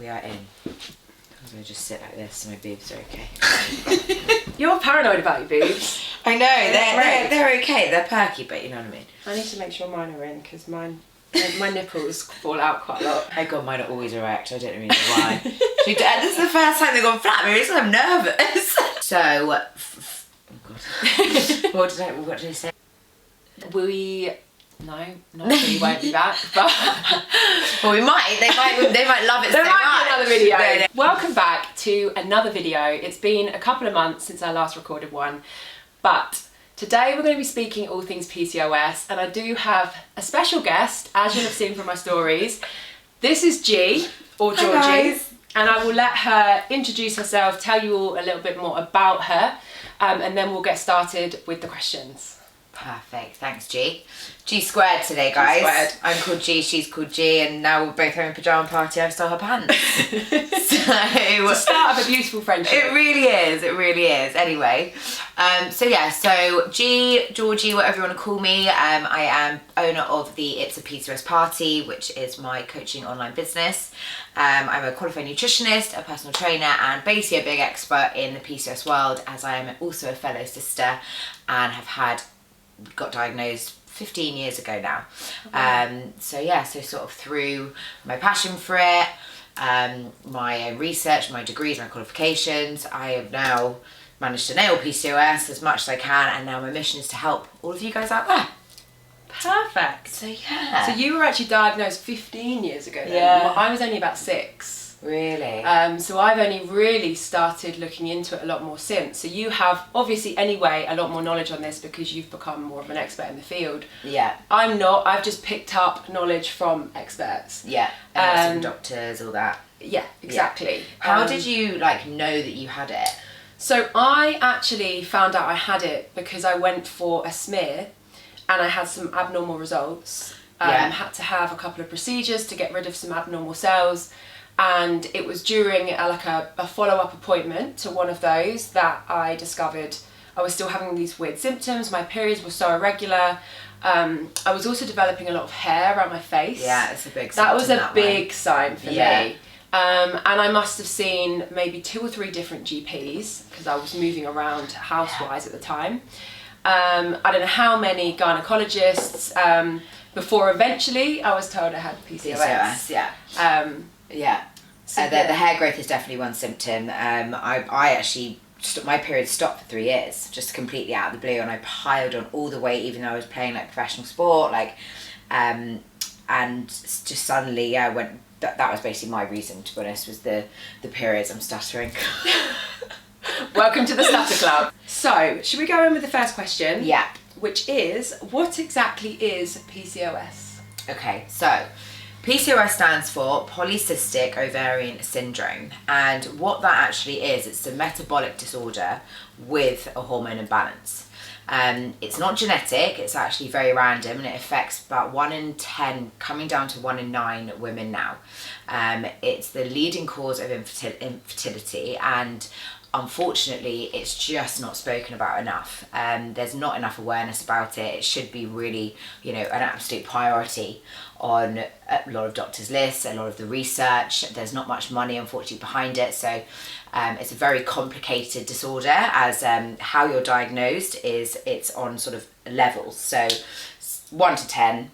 are in. I'm going to just sit like this so my boobs are okay. You're paranoid about your boobs. I know, they're okay. They're perky, but you know what I mean. I need to make sure mine are in because my nipples fall out quite a lot. Oh God, mine are always erect. I don't really know why. This is the first time they've gone flat. Maybe it's 'cause I'm nervous. So, oh God. What did I say? No, not sure you won't be back, but well, we might. They might love it. There so might be another video. Yeah. Welcome back to another video. It's been a couple of months since I last recorded one, but today we're going to be speaking all things PCOS, and I do have a special guest, as you'll have seen from my stories. This is G, or Georgie. Hi guys. And I will let her introduce herself, tell you all a little bit more about her, and then we'll get started with the questions. Perfect, thanks G. G squared today, guys. G squared. I'm called G, she's called G, and now we're both having a pyjama party. I've stole her pants. It's the start of a beautiful friendship. It really is, it really is. Anyway, so G, Georgie, whatever you want to call me. I am owner of the It's a PCOS Party, which is my coaching online business. I'm a qualified nutritionist, a personal trainer, and basically a big expert in the PCOS world, as I am also a fellow sister and got diagnosed 15 years ago now. So sort of through my passion for it, my research, my degrees, my qualifications, I have now managed to nail PCOS as much as I can, and now my mission is to help all of you guys out there. Perfect. So yeah. So you were actually diagnosed 15 years ago then. Yeah. I was only about 6. Really? So I've only really started looking into it a lot more since. So you have obviously anyway a lot more knowledge on this because you've become more of an expert in the field. Yeah. I'm not. I've just picked up knowledge from experts. Yeah. And doctors, all that. Yeah, exactly. Yeah. How did you know that you had it? So I actually found out I had it because I went for a smear and I had some abnormal results. Had to have a couple of procedures to get rid of some abnormal cells. And it was during a follow-up appointment to one of those that I discovered I was still having these weird symptoms. My periods were so irregular. I was also developing a lot of hair around my face. Yeah, it's a big sign. That was a big way. sign for me. And I must have seen maybe 2 or 3 different GPs because I was moving around house-wise at the time. I don't know how many gynecologists before eventually I was told I had PCOS. Yeah. So the hair growth is definitely one symptom. I actually, my period stopped for 3 years, just completely out of the blue, and I piled on all the weight, even though I was playing professional sport, and just suddenly, when that was basically my reason, to be honest, was the periods. I'm stuttering. Welcome to the Stutter Club. So, should we go in with the first question? Yeah. Which is, what exactly is PCOS? Okay, so PCOS stands for Polycystic Ovarian Syndrome, and what that actually is, it's a metabolic disorder with a hormone imbalance. It's not genetic, it's actually very random, and it affects about 1 in 10, coming down to 1 in 9 women now. It's the leading cause of infertility, and unfortunately it's just not spoken about enough. There's not enough awareness about it. It should be really, an absolute priority on a lot of doctors' lists, a lot of the research. There's not much money, unfortunately, behind it. So it's a very complicated disorder, as how you're diagnosed it's on sort of levels. So 1 to 10,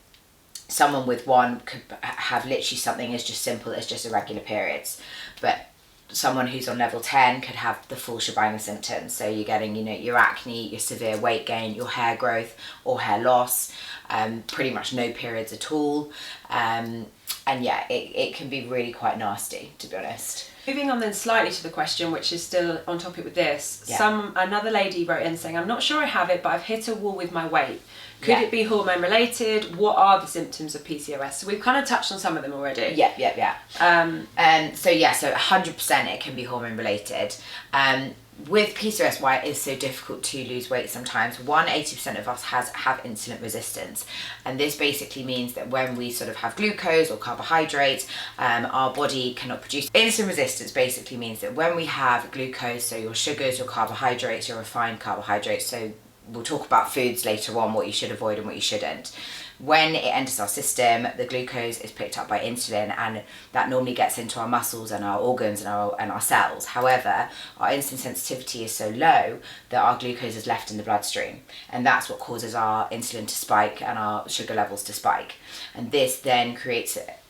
someone with 1 could have literally something as just simple as just irregular periods. But someone who's on level 10 could have the full shebang of symptoms. So you're getting, your acne, your severe weight gain, your hair growth or hair loss, pretty much no periods at all. It can be really quite nasty, to be honest. Moving on then slightly to the question, which is still on topic with this. Another lady wrote in saying, I'm not sure I have it, but I've hit a wall with my weight. Could it be hormone related? What are the symptoms of PCOS? So we've kind of touched on some of them already. So 100% it can be hormone related. With PCOS, why it is so difficult to lose weight sometimes, 80% of us have insulin resistance, and this basically means that when we sort of have glucose or carbohydrates, our body cannot produce. Insulin resistance basically means that when we have glucose, so your sugars, your carbohydrates, your refined carbohydrates, so we'll talk about foods later on, what you should avoid and what you shouldn't. when it enters our system, the glucose is picked up by insulin, and that normally gets into our muscles and our organs and our cells. However, our insulin sensitivity is so low that our glucose is left in the bloodstream, and that's what causes our insulin to spike and our sugar levels to spike. And this then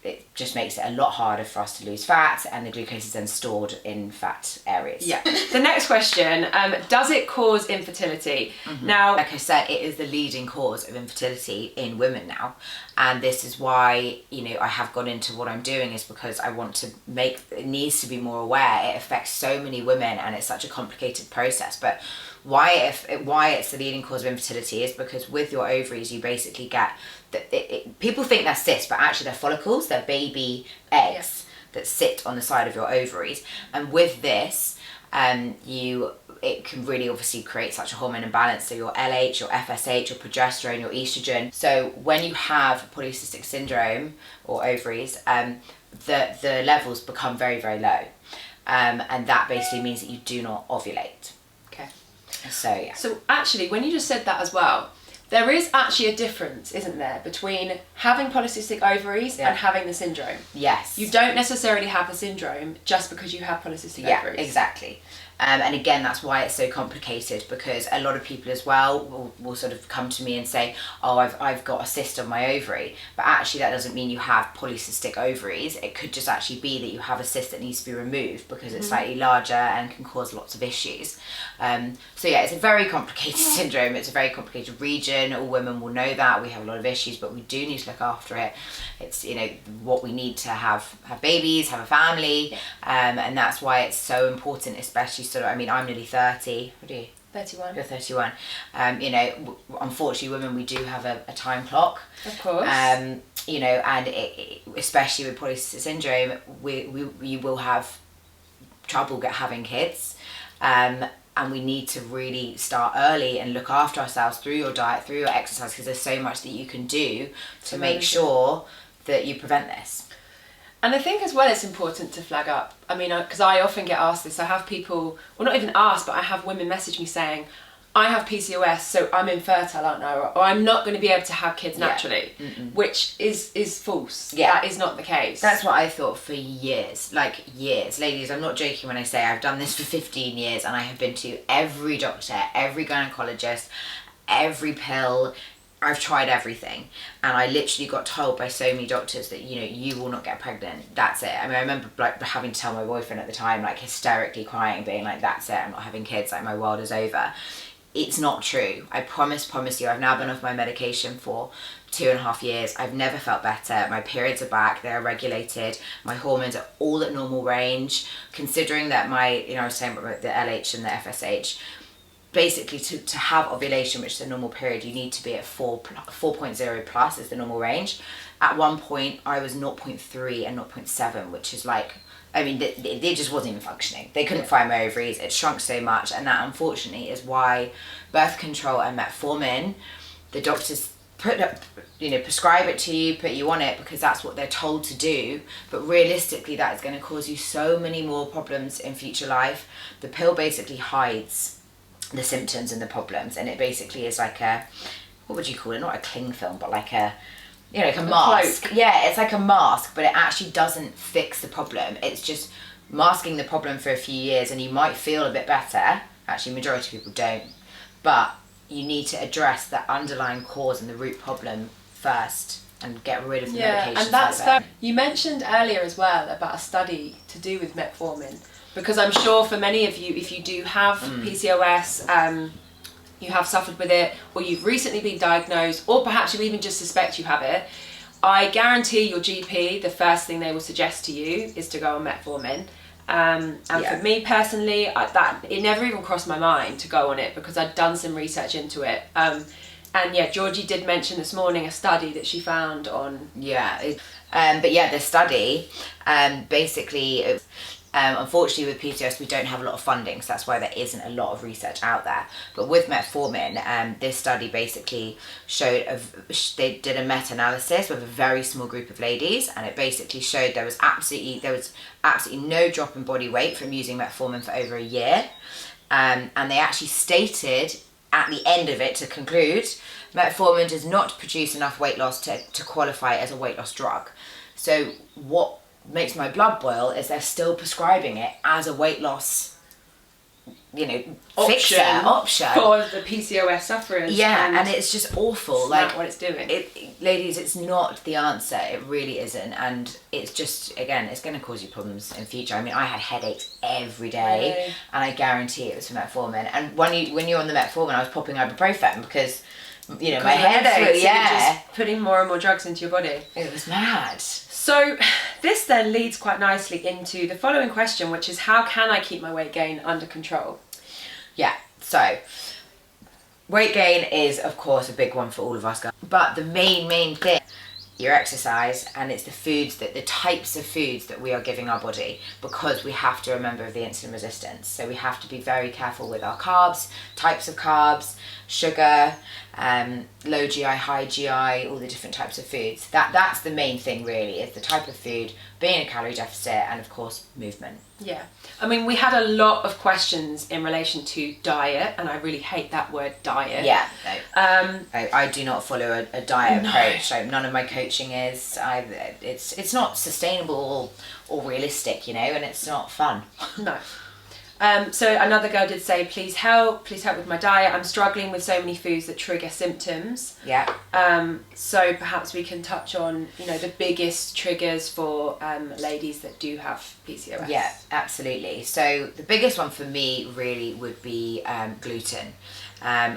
it just makes it a lot harder for us to lose fat, and the glucose is then stored in fat areas. Yeah. The next question, does it cause infertility? Now, like I said, it is the leading cause of infertility in women now. And this is why, I have gone into what I'm doing, is because I want to it needs to be more aware. It affects so many women, and it's such a complicated process. But why it's the leading cause of infertility is because with your ovaries, you basically get, people think they're cysts, but actually they're follicles, they're baby eggs that sit on the side of your ovaries. And with this, it can really obviously create such a hormone imbalance. So your LH, your FSH, your progesterone, your estrogen. So when you have polycystic syndrome or ovaries, the levels become very, very low. And that basically means that you do not ovulate. okay. So yeah. So actually, when you just said that as well, there is actually a difference, isn't there, between having polycystic ovaries and having the syndrome. Yes. You don't necessarily have the syndrome just because you have polycystic ovaries. Yeah, exactly. And again, that's why it's so complicated, because a lot of people as well will sort of come to me and say, oh, I've got a cyst on my ovary. But actually that doesn't mean you have polycystic ovaries. It could just actually be that you have a cyst that needs to be removed because it's slightly larger and can cause lots of issues. So yeah, it's a very complicated syndrome. It's a very complicated region. All women will know that. We have a lot of issues, but we do need to look after it. It's, what we need to have babies, have a family. And that's why it's so important, especially I'm nearly 30. What are you? 31. You're 31. Unfortunately, women, we do have a time clock. Of course. And especially with polycystic syndrome, you will have trouble having kids. And we need to really start early and look after ourselves through your diet, through your exercise, because there's so much that you can do to make sure that you prevent this. And I think as well it's important to flag up. Because I often get asked this. I have people, well, not even asked, but I have women message me saying, I have PCOS, so I'm infertile, aren't I? Or I'm not going to be able to have kids naturally, which is false. Yeah. That is not the case. That's what I thought for years, years. Ladies, I'm not joking when I say I've done this for 15 years, and I have been to every doctor, every gynecologist, every pill. I've tried everything, and I literally got told by so many doctors that you will not get pregnant. That's it. I remember having to tell my boyfriend at the time, hysterically crying, being like, "That's it. I'm not having kids. My world is over." It's not true. I promise you. I've now been off my medication for 2.5 years. I've never felt better. My periods are back. They're regulated. My hormones are all at normal range. Considering that I was saying about the LH and the FSH. Basically, to have ovulation, which is a normal period, you need to be at 4.0 plus is the normal range. At one point, I was 0.3 and 0.7, which is they just wasn't even functioning. They couldn't find my ovaries. It shrunk so much, and that unfortunately is why birth control and metformin, the doctors prescribe it to you, put you on it because that's what they're told to do. But realistically, that is going to cause you so many more problems in future life. The pill basically hides the symptoms and the problems, and it basically is like a, what would you call it, not a cling film, but like a mask. Cloak. Yeah, it's like a mask, but it actually doesn't fix the problem. It's just masking the problem for a few years, and you might feel a bit better. Actually, majority of people don't, but you need to address the underlying cause and the root problem first and get rid of the medications. And that's you mentioned earlier as well about a study to do with metformin. Because I'm sure for many of you, if you do have PCOS, you have suffered with it, or you've recently been diagnosed, or perhaps you even just suspect you have it, I guarantee your GP, the first thing they will suggest to you is to go on metformin. For me personally, it never even crossed my mind to go on it because I'd done some research into it. Georgie did mention this morning a study that she found on... the study, basically... unfortunately with PCOS we don't have a lot of funding, so that's why there isn't a lot of research out there. But with metformin, this study basically showed, they did a meta-analysis with a very small group of ladies, and it basically showed there was absolutely no drop in body weight from using metformin for over a year. And they actually stated at the end of it, to conclude, metformin does not produce enough weight loss to qualify as a weight loss drug. So what makes my blood boil is they're still prescribing it as a weight loss, option for the PCOS sufferers. Yeah, and it's just awful. It's like not what it's doing. Ladies, it's not the answer. It really isn't, and it's just, again, it's going to cause you problems in future. I mean, I had headaches every day, Really? and I guarantee it was from metformin. And when you're on the metformin, I was popping ibuprofen because my headaches. You're just putting more and more drugs into your body. It was mad. So this then leads quite nicely into the following question, which is, how can I keep my weight gain under control? Yeah, so weight gain is, of course, a big one for all of us guys. But the main thing, your exercise, and it's the types of foods that we are giving our body, because we have to remember the insulin resistance. So we have to be very careful with our carbs, types of carbs, sugar, low GI, high GI, all the different types of foods. That's the main thing, really, is the type of food, being in a calorie deficit, and of course movement. Yeah, I mean, we had a lot of questions in relation to diet, and I really hate that word, diet. Yeah, no. I do not follow a diet approach. So none of my coaching is. It's not sustainable or realistic, and it's not fun. No. So another girl did say, please help with my diet. I'm struggling with so many foods that trigger symptoms. Yeah. So perhaps we can touch on, the biggest triggers for ladies that do have PCOS. Yeah, absolutely. So the biggest one for me really would be gluten.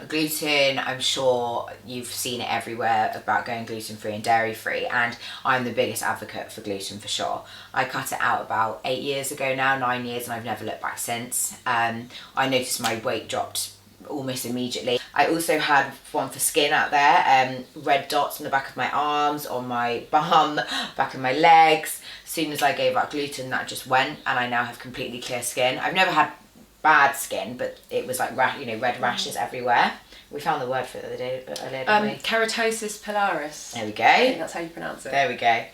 Gluten, I'm sure you've seen it everywhere about going gluten-free and dairy-free, and I'm the biggest advocate for gluten for sure. I cut it out about 8 years ago now, 9 years, and I've never looked back since. I noticed my weight dropped almost immediately. I also had one for skin out there, red dots on the back of my arms, on my bum, back of my legs. As soon as I gave up gluten, that just went, and I now have completely clear skin. I've never had bad skin, but it was like red rashes everywhere. We found the word for it the other day, didn't we? Keratosis pilaris. There we go. I think that's how you pronounce it. There we go.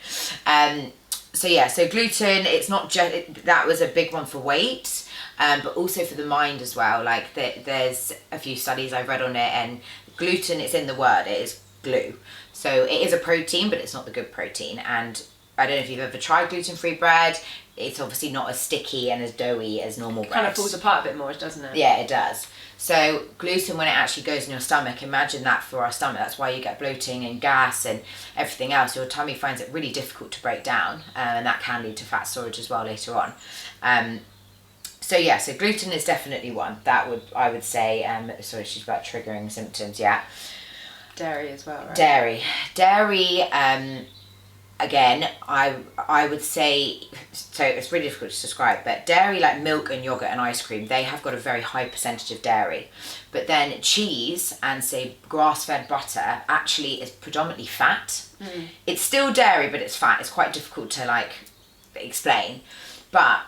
So gluten, it's not just, that was a big one for weight, but also for the mind as well. Like there's a few studies I've read on it, and gluten, it's in the word, it is glue. So it is a protein, but it's not the good protein. And I don't know if you've ever tried gluten-free bread. It's obviously not as sticky and as doughy as normal bread. It kind of falls apart a bit more, doesn't it? Yeah, it does. So gluten, when it actually goes in your stomach, imagine that for our stomach. That's why you get bloating and gas and everything else. Your tummy finds it really difficult to break down, and that can lead to fat storage as well later on. So gluten is definitely one. I would say, sorry, she's about triggering symptoms, yeah. Dairy as well, right? Dairy, again, I would say, so it's really difficult to describe, but dairy, like milk and yogurt and ice cream, they have got a very high percentage of dairy. But then cheese and, say, grass-fed butter actually is predominantly fat. It's still dairy, but it's fat. It's quite difficult to explain. But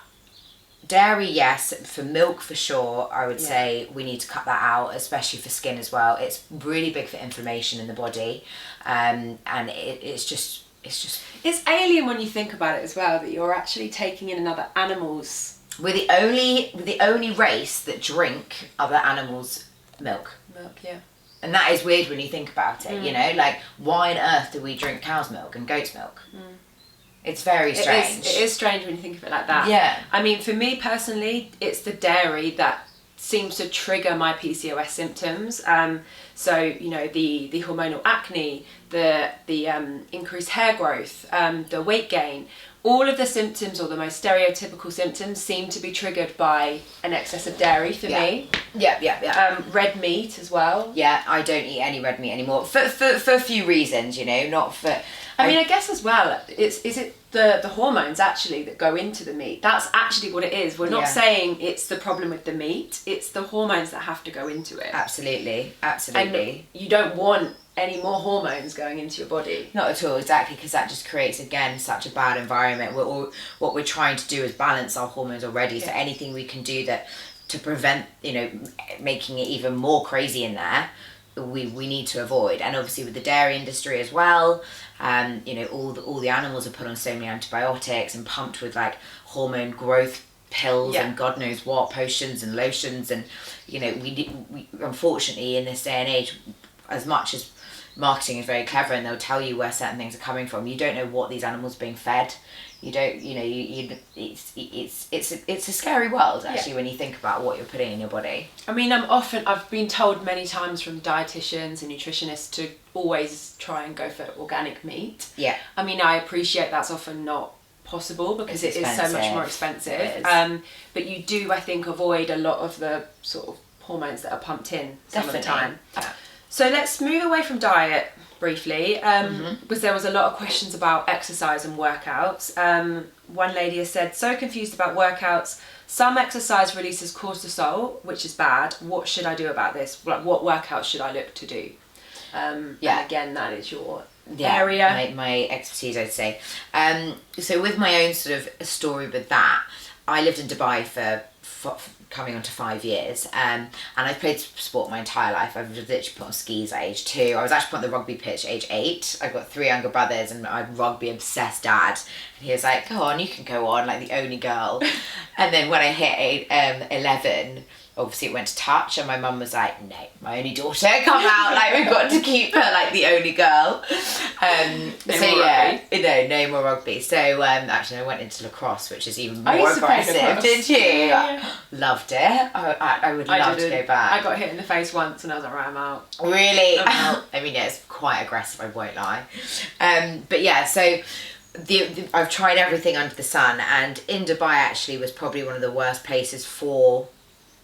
dairy, yes. For milk, for sure, I would say we need to cut that out, especially for skin as well. It's really big for inflammation in the body, and it's alien when you think about it as well, that you're actually taking in another animal's. We're the only race that drink other animals' milk. Yeah. And that is weird when you think about it. Why on earth do we drink cow's milk and goat's milk? It's very strange. It is strange when you think of it like that. Yeah. I mean, for me personally, it's the dairy that seems to trigger my PCOS symptoms. So the hormonal acne, the increased hair growth, the weight gain, all of the symptoms, or the most stereotypical symptoms, seem to be triggered by an excess of dairy for me. Yeah. Red meat as well. Yeah, I don't eat any red meat anymore for a few reasons, not for. I mean, I guess as well, is it the hormones actually that go into the meat? That's actually what it is. We're not saying it's the problem with the meat. It's the hormones that have to go into it. Absolutely. And you don't want any more hormones going into your body. Not at all, exactly, because that just creates, again, such a bad environment. What we're trying to do is balance our hormones already. So anything we can do to prevent, making it even more crazy in there, we need to avoid. And obviously with the dairy industry as well, all the animals are put on so many antibiotics and pumped with hormone growth pills Yeah. and God knows what, potions and lotions, and you know, we unfortunately in this day and age, as much as marketing is very clever and they'll tell you where certain things are coming from, you don't know what these animals are being fed. You don't, you know, it's a scary world actually, when you think about what you're putting in your body. I mean, I've been told many times from dietitians and nutritionists to always try and go for organic meat. Yeah. I mean, I appreciate that's often not possible because it is so much more expensive. But you do, I think, avoid a lot of the sort of hormones that are pumped in some of the time. Yeah. So let's move away from diet briefly, because there was a lot of questions about exercise and workouts. One lady has said, so confused about workouts. Some exercise releases cortisol, which is bad. What should I do about this? Like, what workouts should I look to do? And again, that is your area. My expertise, I'd say. So with my own sort of story with that, I lived in Dubai for coming on to 5 years, and I've played sport my entire life. I've literally put on skis at age 2. I was actually put on the rugby pitch at age 8. I've got 3 younger brothers and I'm a rugby obsessed dad, and he was like, go on, you can go on, like the only girl. And then when I hit 11, obviously it went to touch, and my mum was like, no, my only daughter, come out, like we've got to keep her like the only girl. No more rugby. So actually I went into lacrosse, which is even more aggressive. Did you? Yeah. Loved it. I would love to go back. I got hit in the face once and I was like, right, I'm out. Really? I'm out. I mean, yeah, it's quite aggressive, I won't lie. But yeah, so I've tried everything under the sun, and in Dubai actually was probably one of the worst places for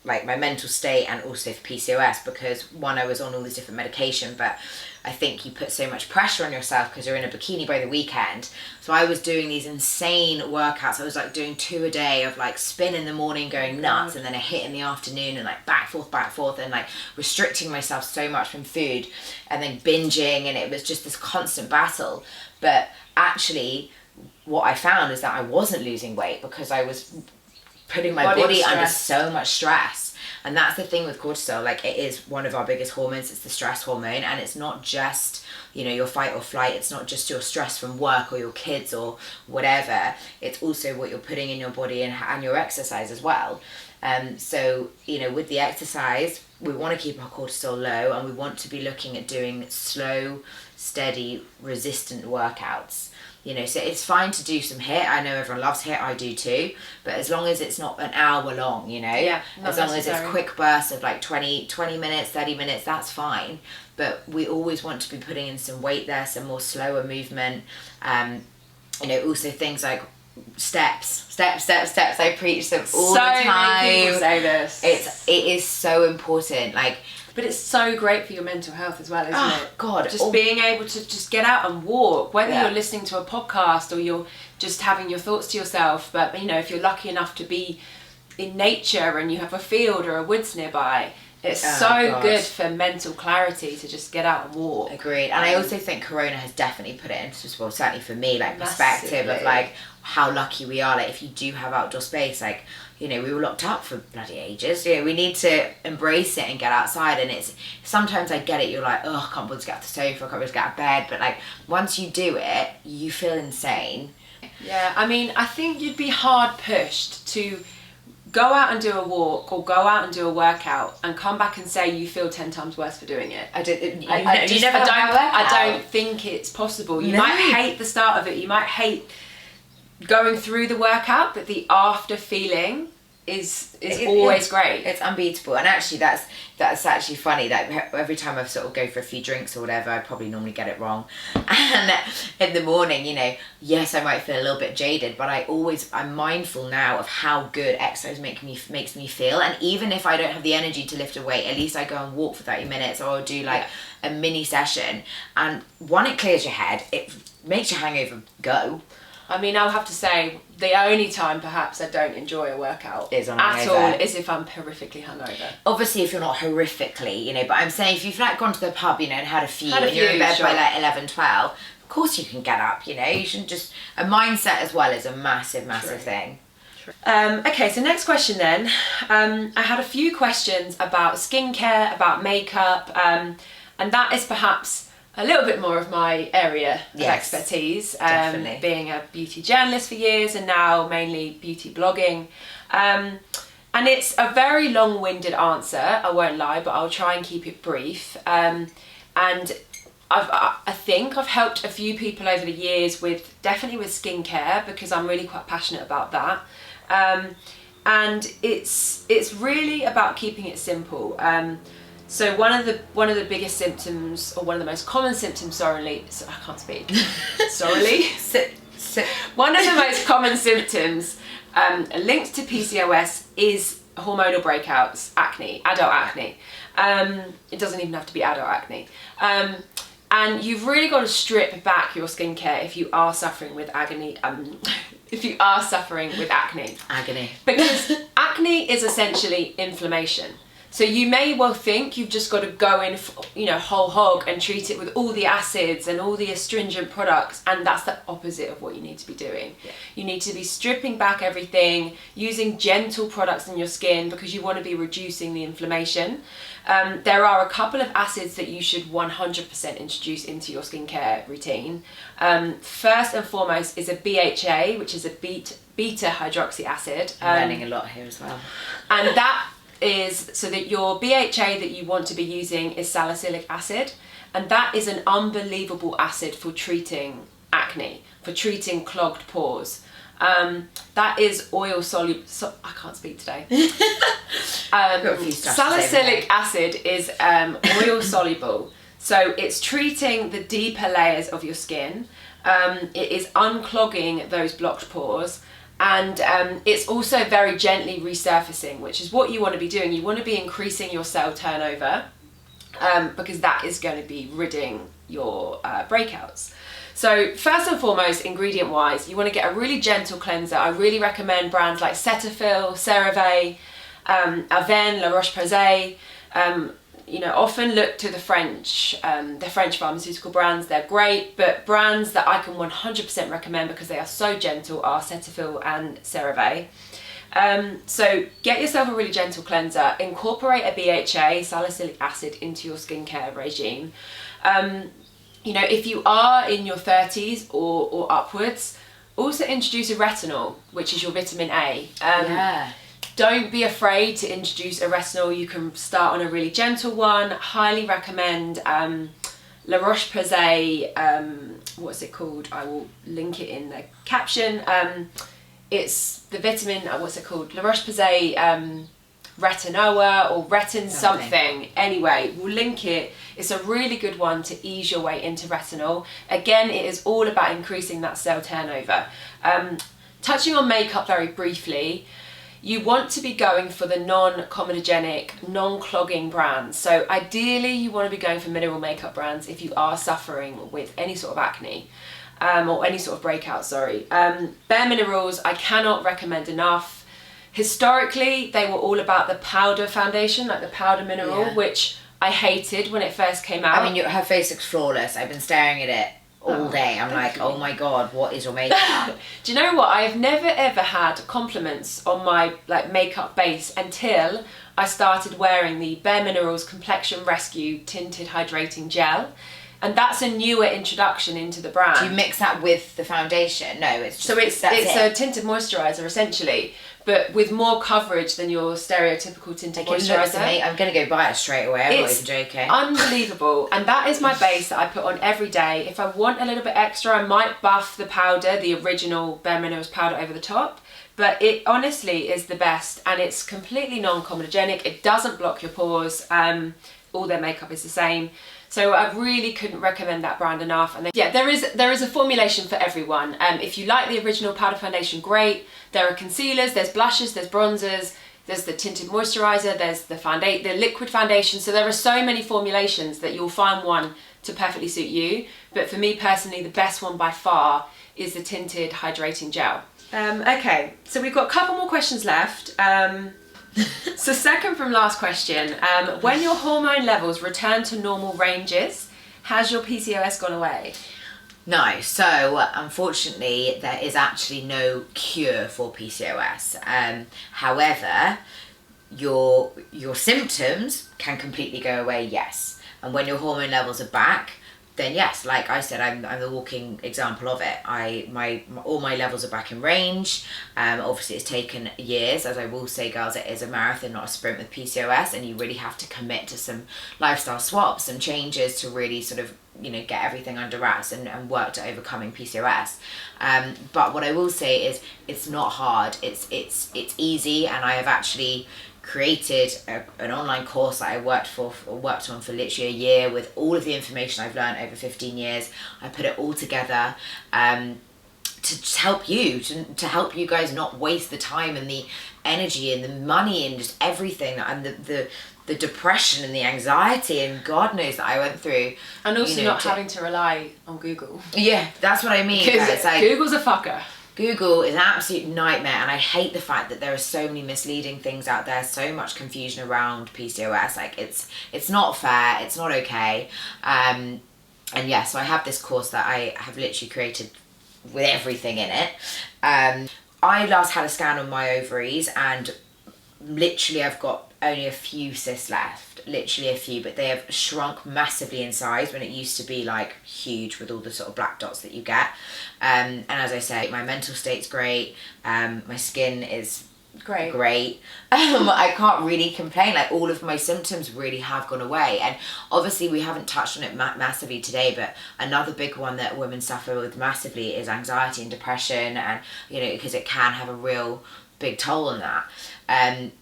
like my mental state and also for PCOS, because one, I was on all this different medication, but I think you put so much pressure on yourself because you're in a bikini by the weekend. So I was doing these insane workouts. I was like doing 2 a day of like spin in the morning going nuts, and then a hit in the afternoon, and like back forth, and like restricting myself so much from food, and then binging, and it was just this constant battle. But actually what I found is that I wasn't losing weight because I was putting my body under so much stress. And that's the thing with cortisol, like it is one of our biggest hormones. It's the stress hormone, and it's not just, you know, your fight or flight. It's not just your stress from work or your kids or whatever. It's also what you're putting in your body and your exercise as well. So, you know, with the exercise, we want to keep our cortisol low, and we want to be looking at doing slow, steady, resistant workouts. You know, so it's fine to do some HIIT. I know everyone loves HIIT, I do too. But as long as it's not an hour long, you know, as long as it's quick bursts of like 20 minutes, 30 minutes, that's fine. But we always want to be putting in some weight there, some more slower movement. You know, also things like steps. I preach them all the time. So many people say this. It is so important. Like, but it's so great for your mental health as well, isn't it? God. Just being able to just get out and walk, whether you're listening to a podcast or you're just having your thoughts to yourself. But, you know, if you're lucky enough to be in nature and you have a field or a woods nearby, it's good for mental clarity to just get out and walk. Agreed. And I also think Corona has definitely put it into, well, certainly for me, like perspective of like how lucky we are. Like if you do have outdoor space, like, you know, we were locked up for bloody ages. You know, we need to embrace it and get outside. And it's, sometimes I get it, you're like, oh, I can't bother to get off the sofa, I can't bother to get out of bed. But like, once you do it, you feel insane. Yeah, I mean, I think you'd be hard pushed to go out and do a walk or go out and do a workout and come back and say you feel 10 times worse for doing it. I don't think it's possible. You might hate the start of it, you might hate going through the workout, but the after feeling is always great. It's unbeatable. And actually that's actually funny, that every time I sort of go for a few drinks or whatever, I probably normally get it wrong, and in the morning, you know, yes, I might feel a little bit jaded, but I'm mindful now of how good exercise makes me feel. And even if I don't have the energy to lift a weight, at least I go and walk for 30 minutes, or I'll do like a mini session, and one, it clears your head, it makes your hangover go. I mean, I'll have to say, the only time perhaps I don't enjoy a workout is if I'm horrifically hungover. Obviously, if you're not horrifically, you know, but I'm saying if you've like gone to the pub, you know, and had a few, and you're in bed by like 11, 12, of course you can get up, you know, you shouldn't just, a mindset as well is a massive thing. Okay, so next question then. I had a few questions about skincare, about makeup, and that is perhaps a little bit more of my area of Yes, expertise, definitely. being a beauty journalist for years and now mainly beauty blogging. And it's a very long-winded answer, I won't lie, but I'll try and keep it brief. And I think I've helped a few people over the years definitely with skincare, because I'm really quite passionate about that. And it's really about keeping it simple. So one of the biggest symptoms, or one of the most common symptoms, I can't speak. One of the most common symptoms linked to PCOS is hormonal breakouts, acne, adult acne. It doesn't even have to be adult acne. And you've really got to strip back your skincare if you are suffering with agony. If you are suffering with acne. Agony. Because acne is essentially inflammation. So you may well think you've just got to go in, whole hog and treat it with all the acids and all the astringent products, and that's the opposite of what you need to be doing. Yeah. You need to be stripping back everything, using gentle products in your skin, because you want to be reducing the inflammation. There are a couple of acids that you should 100% introduce into your skincare routine. First and foremost is a BHA, which is a beta hydroxy acid. I'm learning a lot here as well. And that is so that your BHA that you want to be using is salicylic acid, and that is an unbelievable acid for treating acne, for treating clogged pores. That is oil soluble. I can't speak today. Salicylic acid is oil soluble, so it's treating the deeper layers of your skin. It is unclogging those blocked pores. And it's also very gently resurfacing, which is what you want to be doing. You want to be increasing your cell turnover, because that is going to be ridding your breakouts. So first and foremost, ingredient-wise, you want to get a really gentle cleanser. I really recommend brands like Cetaphil, CeraVe, Avène, La Roche-Posay. Often look to the French pharmaceutical brands. They're great, but brands that I can 100% recommend because they are so gentle are Cetaphil and CeraVe. So get yourself a really gentle cleanser. Incorporate a BHA, salicylic acid, into your skincare regime. If you are in your 30s or upwards, also introduce a retinol, which is your vitamin A. Don't be afraid to introduce a retinol. You can start on a really gentle one. Highly recommend La Roche-Posay, what's it called? I will link it in the caption. It's the vitamin, what's it called? La Roche-Posay Retinoa or Retin something. Anyway, we'll link it. It's a really good one to ease your way into retinol. Again, it is all about increasing that cell turnover. Touching on makeup very briefly, you want to be going for the non-comedogenic, non-clogging brands. So ideally you want to be going for mineral makeup brands if you are suffering with any sort of acne, or any sort of breakout, Bare Minerals, I cannot recommend enough. Historically, they were all about the powder foundation, like the powder mineral, which I hated when it first came out. I mean, her face looks flawless. I've been staring at it all day. I'm like, oh my god, what is your makeup? Do you know what? I've never ever had compliments on my makeup base until I started wearing the Bare Minerals Complexion Rescue Tinted Hydrating Gel. And that's a newer introduction into the brand. Do you mix that with the foundation? No, it's just, so it's a tinted moisturiser essentially, but with more coverage than your stereotypical tinted moisturiser. I'm going to go buy it straight away. I'm not even joking. Unbelievable. And that is my base that I put on every day. If I want a little bit extra, I might buff the powder, the original Bare Minerals powder over the top. But it honestly is the best, and it's completely non-comedogenic. It doesn't block your pores. All their makeup is the same. So I really couldn't recommend that brand enough. And there is a formulation for everyone. If you like the original powder foundation, great. There are concealers, there's blushes, there's bronzers, there's the tinted moisturiser, there's the liquid foundation. So there are so many formulations that you'll find one to perfectly suit you. But for me personally, the best one by far is the tinted hydrating gel. Okay, so we've got a couple more questions left. So second from last question, when your hormone levels return to normal ranges, has your PCOS gone away? No, so unfortunately there is actually no cure for PCOS. However, your symptoms can completely go away, yes. And when your hormone levels are back, then yes, like I said, I'm the walking example of it. All my levels are back in range. Obviously it's taken years, as I will say, girls, it is a marathon, not a sprint with PCOS, and you really have to commit to some lifestyle swaps, some changes to really sort of, you know, get everything under wraps and work to overcoming PCOS. But what I will say is it's not hard. It's easy, and I have actually created an online course that I worked on for literally a year with all of the information I've learned over 15 years. I put it all together to help you, to help you guys not waste the time and the energy and the money and just everything, and the depression and the anxiety and God knows that I went through. And also, you know, not having to rely on Google. Yeah, that's what I mean. Because like, Google's a fucker. Google is an absolute nightmare, and I hate the fact that there are so many misleading things out there, so much confusion around PCOS. Like it's not fair, it's not okay. And yeah, so I have this course that I have literally created with everything in it. I last had a scan on my ovaries, and literally I've got only a few cysts left, literally a few, but they have shrunk massively in size when it used to be like huge with all the sort of black dots that you get. And as I say, my mental state's great, my skin is great. I can't really complain. Like, all of my symptoms really have gone away, and obviously we haven't touched on it massively today, but another big one that women suffer with massively is anxiety and depression, and you know, because it can have a real big toll on that.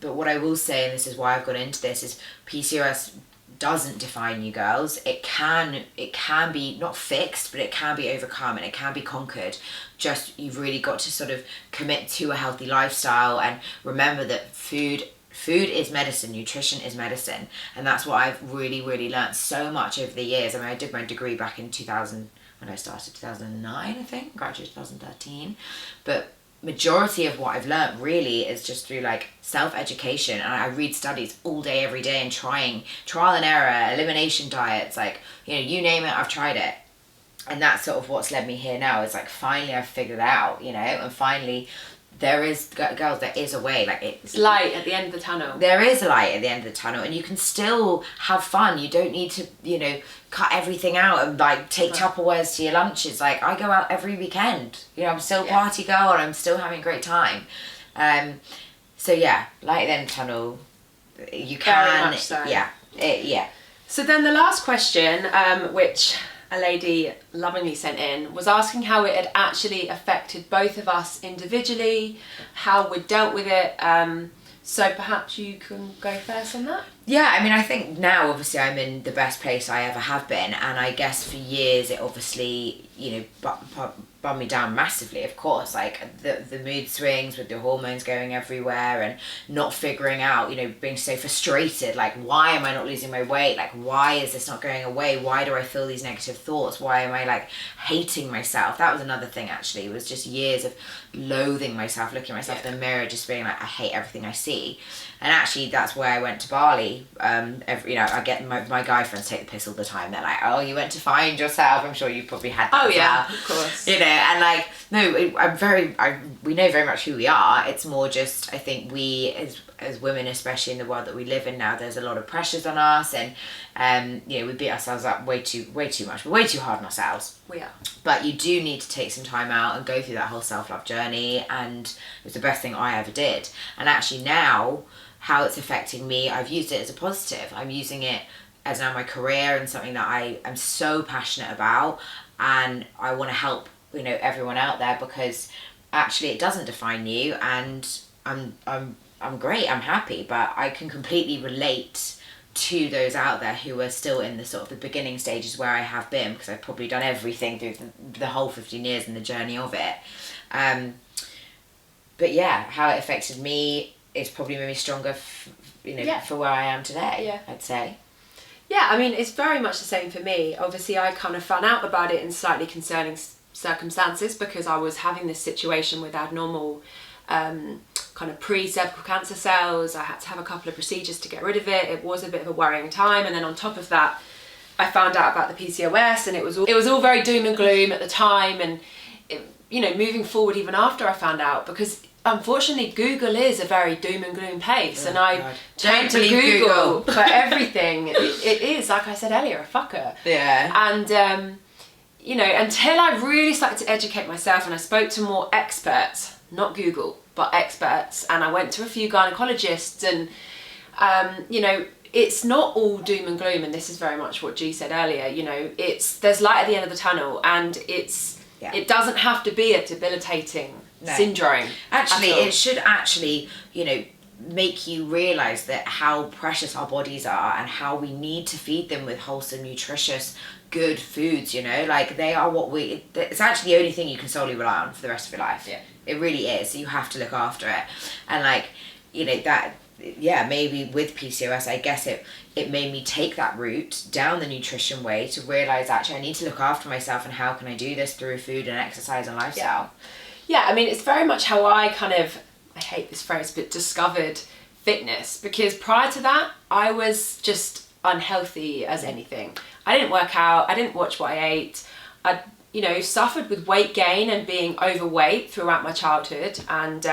But what I will say, and this is why I've gone into this, is PCOS doesn't define you, girls. It can be not fixed, but it can be overcome and it can be conquered. Just, you've really got to sort of commit to a healthy lifestyle and remember that food is medicine, nutrition is medicine, and that's what I've really learned so much over the years. I mean, I did my degree back in 2000 when I started, 2009 I think, graduated 2013, but majority of what I've learned really is just through like self-education, and I read studies all day every day and trial and error, elimination diets, like, you know, you name it, I've tried it. And that's sort of what's led me here now. It's like, finally I've figured it out, you know, and finally there is, girls, there is a way. Like, it's light at the end of the tunnel. There is a light at the end of the tunnel, and you can still have fun. You don't need to, you know, cut everything out and like take Tupperwares to your lunches. Like, I go out every weekend. You know, I'm still a party girl and I'm still having a great time. So yeah, light at the end of the tunnel. You can. Very much so. Yeah. So then the last question, which a lady lovingly sent in, was asking how it had actually affected both of us individually, how we dealt with it. So perhaps you can go first on that? Yeah, I mean, I think now obviously I'm in the best place I ever have been, and I guess for years it obviously, you know, bummed me down massively, of course, like the mood swings with the hormones going everywhere and not figuring out, you know, being so frustrated, like, why am I not losing my weight? Like, why is this not going away? Why do I feel these negative thoughts? Why am I like hating myself? That was another thing, actually. It was just years of loathing myself, looking at myself in the mirror, just being like, I hate everything I see. And actually, that's why I went to Bali. You know, I get my guy friends take the piss all the time. They're like, "Oh, you went to find yourself." I'm sure you probably had that. Oh as yeah, well. Of course. You know, and like, no, we know very much who we are. It's more just, I think we as women, especially in the world that we live in now, there's a lot of pressures on us, and you know, we beat ourselves up way too much. We're way too hard on ourselves. We are. But you do need to take some time out and go through that whole self-love journey, and it was the best thing I ever did. And actually now, how it's affecting me, I've used it as a positive. I'm using it as now my career and something that I am so passionate about, and I want to help, you know, everyone out there, because actually it doesn't define you, and I'm great, I'm happy, but I can completely relate to those out there who are still in the sort of the beginning stages where I have been, because I've probably done everything through the whole 15 years and the journey of it. But yeah, how it affected me, it's probably made me stronger, for where I am today, I'd say. Yeah, I mean, it's very much the same for me. Obviously, I kind of found out about it in slightly concerning circumstances, because I was having this situation with abnormal kind of pre-cervical cancer cells. I had to have a couple of procedures to get rid of it. It was a bit of a worrying time, and then on top of that, I found out about the PCOS, and it was all very doom and gloom at the time, and it, you know, moving forward even after I found out, because unfortunately, Google is a very doom and gloom place, and I God. turn Don't to believe Google Google. for everything. It is, like I said earlier, a fucker. Yeah. And, you know, until I really started to educate myself and I spoke to more experts, not Google, but experts, and I went to a few gynecologists, and, you know, it's not all doom and gloom, and this is very much what G said earlier, you know, there's light at the end of the tunnel, and it doesn't have to be a debilitating syndrome. Actually, it should actually, you know, make you realise that how precious our bodies are and how we need to feed them with wholesome, nutritious, good foods, you know, like they are it's actually the only thing you can solely rely on for the rest of your life. Yeah. It really is. You have to look after it. And like, you know, that, yeah, maybe with PCOS, I guess it made me take that route down the nutrition way to realise actually I need to look after myself, and how can I do this through food and exercise and lifestyle. Yeah, I mean, it's very much how I hate this phrase, but discovered fitness, because prior to that, I was just unhealthy as anything. I didn't work out, I didn't watch what I ate. I, you know, suffered with weight gain and being overweight throughout my childhood. And,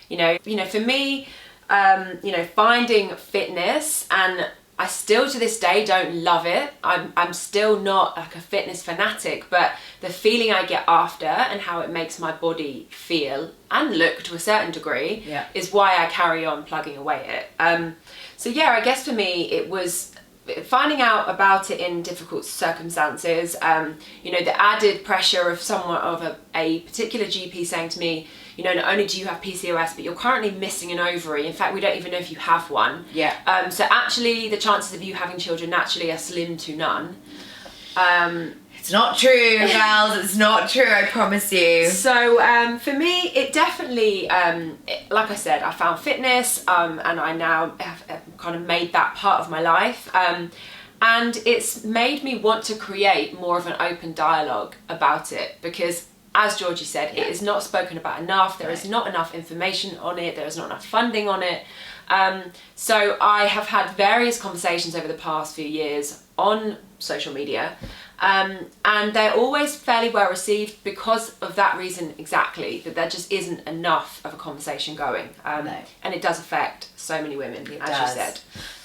you know, for me, you know, finding fitness, and I still to this day don't love it. I'm still not like a fitness fanatic, but the feeling I get after and how it makes my body feel and look to a certain degree is why I carry on plugging away at it. So yeah, I guess for me it was finding out about it in difficult circumstances, you know, the added pressure of someone, of a particular GP saying to me, you know, not only do you have PCOS, but you're currently missing an ovary. In fact, we don't even know if you have one. Yeah. So actually, the chances of you having children naturally are slim to none. It's not true, girls. It's not true, I promise you. So for me, it definitely, like I said, I found fitness, and I now have kind of made that part of my life. And it's made me want to create more of an open dialogue about it, because as Georgie said, it is not spoken about enough. There is not enough information on it. There is not enough funding on it. So I have had various conversations over the past few years on social media, and they're always fairly well received because of that reason exactly, that there just isn't enough of a conversation going. And it does affect so many women, as you said.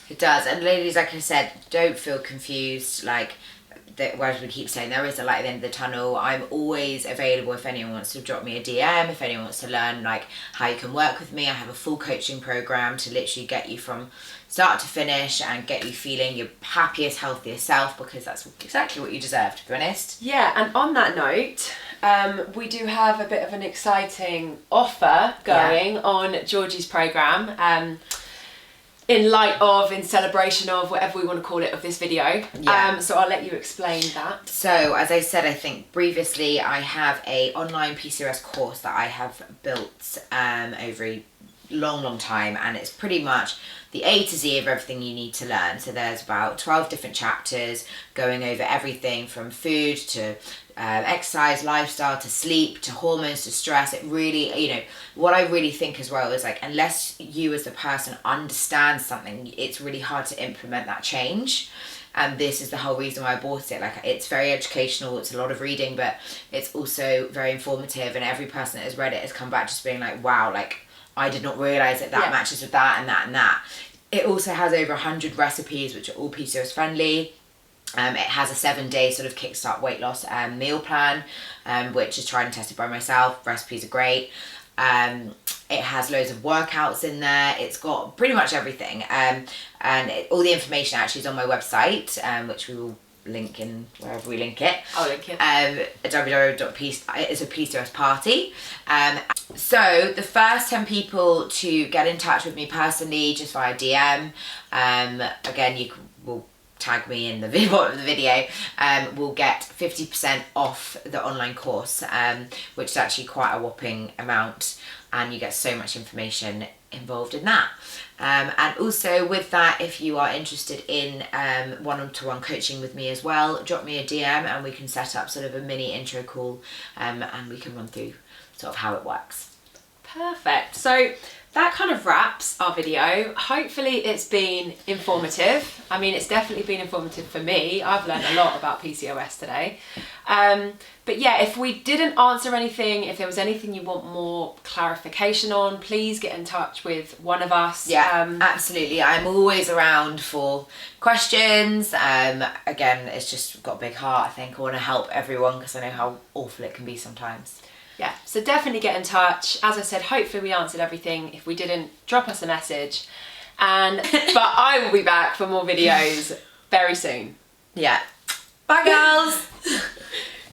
It does. And ladies, like I said, don't feel confused. Like, whereas we keep saying there is a light at the end of the tunnel, I'm always available if anyone wants to drop me a DM, if anyone wants to learn like how you can work with me. I have a full coaching program to literally get you from start to finish and get you feeling your happiest, healthiest self, because that's exactly what you deserve, to be honest. Yeah, and on that note, we do have a bit of an exciting offer going on Georgie's program. In celebration of whatever we want to call it of this video. So I'll let you explain that. So as I said, I think previously, I have a online PCOS course that I have built over a long time, and it's pretty much the A to Z of everything you need to learn. So there's about 12 different chapters going over everything from food to exercise, lifestyle, to sleep, to hormones, to stress. It really, you know, what I really think as well is like, unless you as the person understand something, it's really hard to implement that change. And this is the whole reason why I bought it. Like, it's very educational, it's a lot of reading, but it's also very informative, and every person that has read it has come back just being like, wow, like, I did not realise that matches with that and that and that. It also has over 100 recipes, which are all PCOS friendly. It has a 7-day sort of kickstart weight loss meal plan, which is tried and tested by myself. Recipes are great. It has loads of workouts in there. It's got pretty much everything. All the information actually is on my website, which we will link in wherever we link it. I'll link it. It's a PCOS party. So the first 10 people to get in touch with me personally, just via DM, again, will tag me in the bottom of the video, will get 50% off the online course, which is actually quite a whopping amount, and you get so much information involved in that. And also with that, if you are interested in one-to-one coaching with me as well, drop me a DM and we can set up sort of a mini intro call, and we can run through sort of how it works. Perfect. So that kind of wraps our video. Hopefully it's been informative. I mean, it's definitely been informative for me. I've learned a lot about PCOS today. But yeah, if we didn't answer anything, if there was anything you want more clarification on, please get in touch with one of us. Yeah, absolutely. I'm always around for questions. Again, it's just got a big heart. I think I want to help everyone because I know how awful it can be sometimes. Yeah, so definitely get in touch. As I said, hopefully we answered everything. If we didn't, drop us a message. But I will be back for more videos very soon. Yeah. Bye, girls.